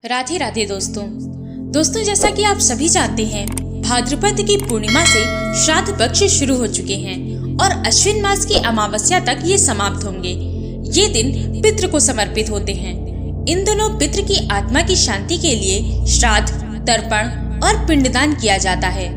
राधे राधे दोस्तों, जैसा कि आप सभी जानते हैं, भाद्रपद की पूर्णिमा से श्राद्ध पक्ष शुरू हो चुके हैं और अश्विन मास की अमावस्या तक ये समाप्त होंगे। ये दिन पितृ को समर्पित होते हैं। इन दोनों पितृ की आत्मा की शांति के लिए श्राद्ध, तर्पण और पिंडदान किया जाता है।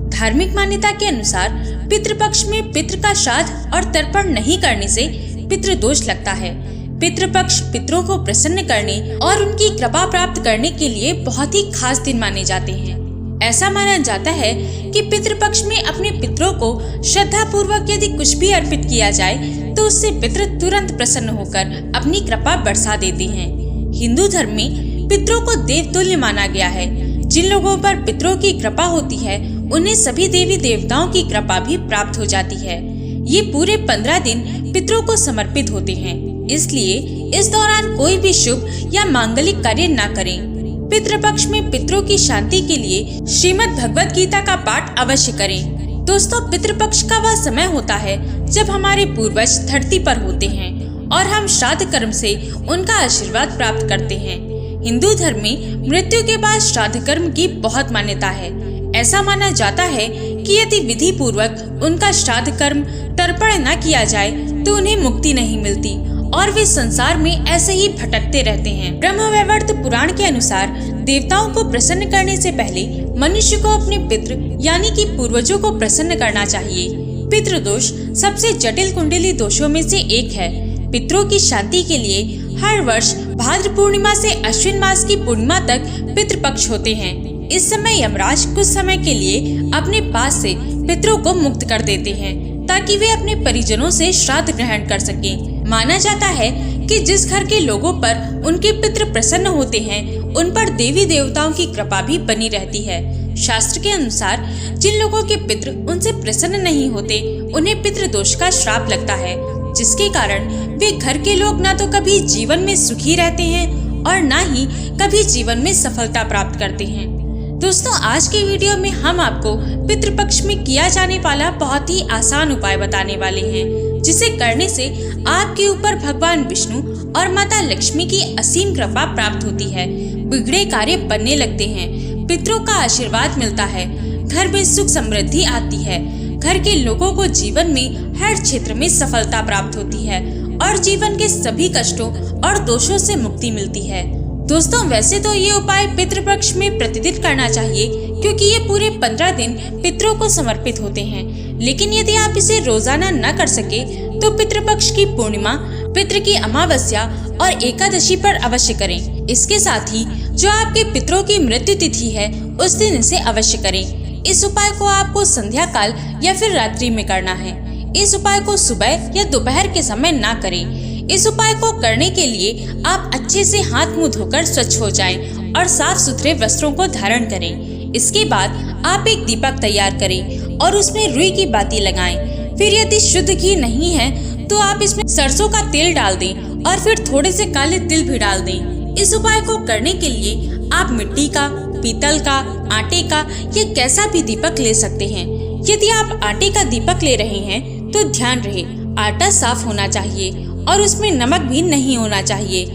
धार्मिक मान्यता के अनुसार पितृपक्ष में पितृ का श्राद्ध और तर्पण नहीं करने से पितृदोष लगता है। पितृपक्ष पितरों को प्रसन्न करने और उनकी कृपा प्राप्त करने के लिए बहुत ही खास दिन माने जाते हैं। ऐसा माना जाता है कि पितृपक्ष में अपने पितरों को श्रद्धा पूर्वक यदि कुछ भी अर्पित किया जाए तो उससे पितृ तुरंत प्रसन्न होकर अपनी कृपा बरसा देते हैं। हिंदू धर्म में पितरों को देवतुल्य माना गया है। जिन लोगों पर पितरों की कृपा होती है उन्हें सभी देवी देवताओं की कृपा भी प्राप्त हो जाती है। ये पूरे 15 दिन पितरों को समर्पित होते हैं, इसलिए इस दौरान कोई भी शुभ या मांगलिक कार्य न करें। पितृपक्ष में पितरों की शांति के लिए श्रीमद् भगवत गीता का पाठ अवश्य करें। दोस्तों, पितृपक्ष का वह समय होता है जब हमारे पूर्वज धरती पर होते हैं और हम श्राद्ध कर्म से उनका आशीर्वाद प्राप्त करते हैं। हिंदू धर्म में मृत्यु के बाद श्राद्ध कर्म की बहुत मान्यता है। ऐसा माना जाता है कि यदि विधि पूर्वक उनका श्राद्ध कर्म तर्पण न किया जाए तो उन्हें मुक्ति नहीं मिलती और वे संसार में ऐसे ही भटकते रहते हैं। ब्रह्मवैवर्त पुराण के अनुसार देवताओं को प्रसन्न करने से पहले मनुष्य को अपने पितृ यानी कि पूर्वजों को प्रसन्न करना चाहिए। पितृदोष सबसे जटिल कुंडली दोषों में से एक है। पितरों की शांति के लिए हर वर्ष भाद्र पूर्णिमा से अश्विन मास की पूर्णिमा तक पितृपक्ष होते हैं। इस समय यमराज कुछ समय के लिए अपने पास से पितरों को मुक्त कर देते हैं ताकि वे अपने परिजनों से श्राद्ध ग्रहण कर सकें। माना जाता है कि जिस घर के लोगों पर उनके पितृ प्रसन्न होते हैं उन पर देवी देवताओं की कृपा भी बनी रहती है। शास्त्र के अनुसार जिन लोगों के पितृ उनसे प्रसन्न नहीं होते उन्हें पितृदोष का श्राप लगता है, जिसके कारण वे घर के लोग ना तो कभी जीवन में सुखी रहते हैं और ना ही कभी जीवन में सफलता प्राप्त करते हैं। दोस्तों, आज के वीडियो में हम आपको पितृपक्ष में किया जाने वाला बहुत ही आसान उपाय बताने वाले हैं, जिसे करने से आपके ऊपर भगवान विष्णु और माता लक्ष्मी की असीम कृपा प्राप्त होती है। बिगड़े कार्य बनने लगते हैं, पितरों का आशीर्वाद मिलता है, घर में सुख समृद्धि आती है, घर के लोगों को जीवन में हर क्षेत्र में सफलता प्राप्त होती है और जीवन के सभी कष्टों और दोषों से मुक्ति मिलती है। दोस्तों, वैसे तो ये उपाय पितृपक्ष में प्रतिदिन करना चाहिए क्योंकि ये पूरे 15 दिन पितरों को समर्पित होते हैं, लेकिन यदि आप इसे रोजाना न कर सके तो पितृपक्ष की पूर्णिमा, पितृ की अमावस्या और एकादशी पर अवश्य करें। इसके साथ ही जो आपके पितरों की मृत्यु तिथि है उस दिन इसे अवश्य करें। इस उपाय को आपको संध्या काल या फिर रात्रि में करना है। इस उपाय को सुबह या दोपहर के समय ना करें। इस उपाय को करने के लिए आप अच्छे से हाथ मुंह धोकर स्वच्छ हो जाएं और साफ सुथरे वस्त्रों को धारण करें। इसके बाद आप एक दीपक तैयार करें और उसमें रुई की बाती लगाएं। फिर यदि शुद्ध घी नहीं है तो आप इसमें सरसों का तेल डाल दें और फिर थोड़े से काले तिल भी डाल दें। इस उपाय को करने के लिए आप मिट्टी का, पीतल का, आटे का या कैसा भी दीपक ले सकते हैं। यदि आप आटे का दीपक ले रहे हैं तो ध्यान रहे आटा साफ होना चाहिए और उसमें नमक भी नहीं होना चाहिए।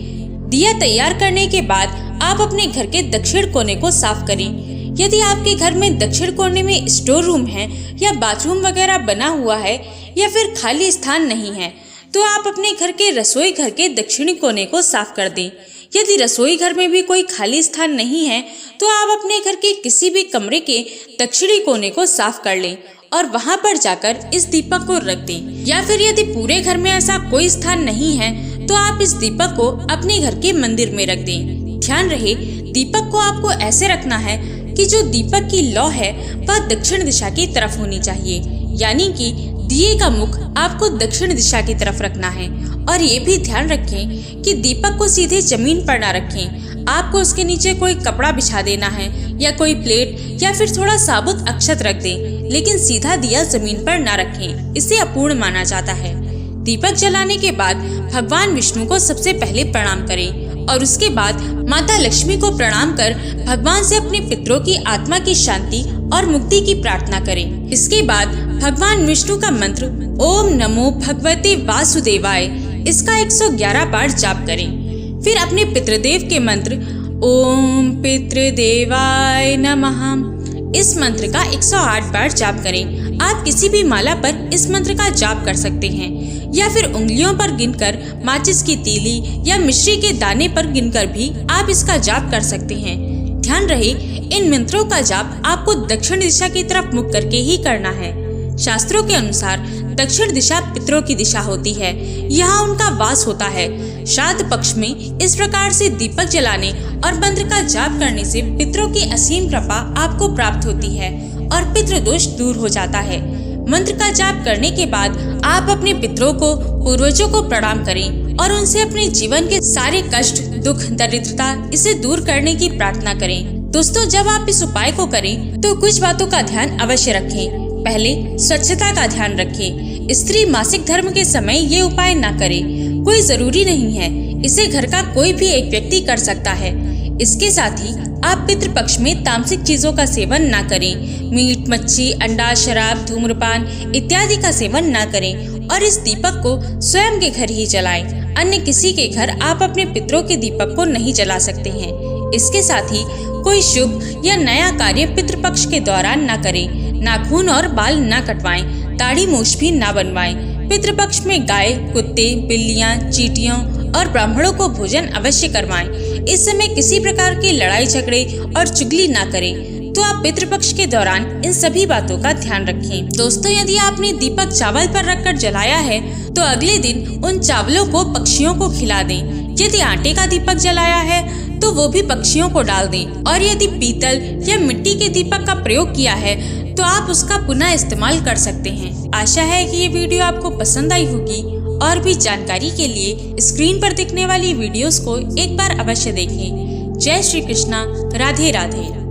दिया तैयार करने के बाद आप अपने घर के दक्षिण कोने को साफ करें। यदि आपके घर में दक्षिण कोने में स्टोर रूम है या बाथरूम वगैरह बना हुआ है या फिर खाली स्थान नहीं है तो आप अपने घर के रसोई घर के दक्षिणी कोने को साफ कर दें। यदि रसोई घर में भी कोई खाली स्थान नहीं है तो आप अपने घर के किसी भी कमरे के दक्षिणी कोने को साफ कर लें और वहां पर जाकर इस दीपक को रख दें। या फिर यदि पूरे घर में ऐसा कोई स्थान नहीं है तो आप इस दीपक को अपने घर के मंदिर में रख दें। ध्यान रहे दीपक को आपको ऐसे रखना है कि जो दीपक की लौ है वह दक्षिण दिशा की तरफ होनी चाहिए, यानी कि दिए का मुख आपको दक्षिण दिशा की तरफ रखना है। और ये भी ध्यान रखें कि दीपक को सीधे जमीन पर ना रखें। आपको उसके नीचे कोई कपड़ा बिछा देना है या कोई प्लेट या फिर थोड़ा साबुत अक्षत रख दें, लेकिन सीधा दिया जमीन पर ना रखें, इसे अपूर्ण माना जाता है। दीपक जलाने के बाद भगवान विष्णु को सबसे पहले प्रणाम करें और उसके बाद माता लक्ष्मी को प्रणाम कर भगवान से अपने पितरों की आत्मा की शांति और मुक्ति की प्रार्थना करें। इसके बाद भगवान विष्णु का मंत्र ओम नमो भगवते वासुदेवाय, इसका 111 बार जाप करें। फिर अपने पितृदेव के मंत्र ओम पितृदेवाय नमः। इस मंत्र का 108 बार जाप करें। आप किसी भी माला पर इस मंत्र का जाप कर सकते हैं या फिर उंगलियों पर गिनकर, माचिस की तीली या मिश्री के दाने पर गिनकर भी आप इसका जाप कर सकते हैं। ध्यान रहे, इन मंत्रों का जाप आपको दक्षिण दिशा की तरफ मुख करके ही करना है। शास्त्रों के अनुसार दक्षिण दिशा पितरों की दिशा होती है, यहाँ उनका वास होता है। श्राद्ध पक्ष में इस प्रकार से दीपक जलाने और मंत्र का जाप करने से पितरों की असीम कृपा आपको प्राप्त होती है और पितृदोष दूर हो जाता है। मंत्र का जाप करने के बाद आप अपने पितरों को, पूर्वजों को प्रणाम करें और उनसे अपने जीवन के सारे कष्ट, दुख, दरिद्रता इसे दूर करने की प्रार्थना करें। दोस्तों, जब आप इस उपाय को करें तो कुछ बातों का ध्यान अवश्य रखें। पहले, स्वच्छता का ध्यान रखें। स्त्री मासिक धर्म के समय ये उपाय न करे, कोई जरूरी नहीं है। इसे घर का कोई भी एक व्यक्ति कर सकता है। इसके साथ ही आप पितृपक्ष में तामसिक चीजों का सेवन न करें। मीट, मच्छी, अंडा, शराब, धूम्रपान इत्यादि का सेवन न करें और इस दीपक को स्वयं के घर ही जलाएं। अन्य किसी के घर आप अपने पितरों के दीपक को नहीं जला सकते हैं। इसके साथ ही कोई शुभ या नया कार्य पितृपक्ष के दौरान न करें। नाखून और बाल न कटवाएं, दाढ़ी मूछ भी न बनवाएं। पितृपक्ष में गाय, कुत्ते, बिल्लियां, चींटियों और ब्राह्मणों को भोजन अवश्य करवाएं। इस समय किसी प्रकार की लड़ाई झगड़े और चुगली न करें। तो आप पितृपक्ष के दौरान इन सभी बातों का ध्यान रखें। दोस्तों, यदि आपने दीपक चावल पर रखकर जलाया है तो अगले दिन उन चावलों को पक्षियों को खिला दें। यदि आटे का दीपक जलाया है तो वो भी पक्षियों को डाल दें। और यदि पीतल या मिट्टी के दीपक का प्रयोग किया है तो आप उसका पुनः इस्तेमाल कर सकते हैं। आशा है कि ये वीडियो आपको पसंद आई होगी और भी जानकारी के लिए स्क्रीन पर दिखने वाली वीडियोस को एक बार अवश्य देखें। जय श्री कृष्णा, राधे राधे।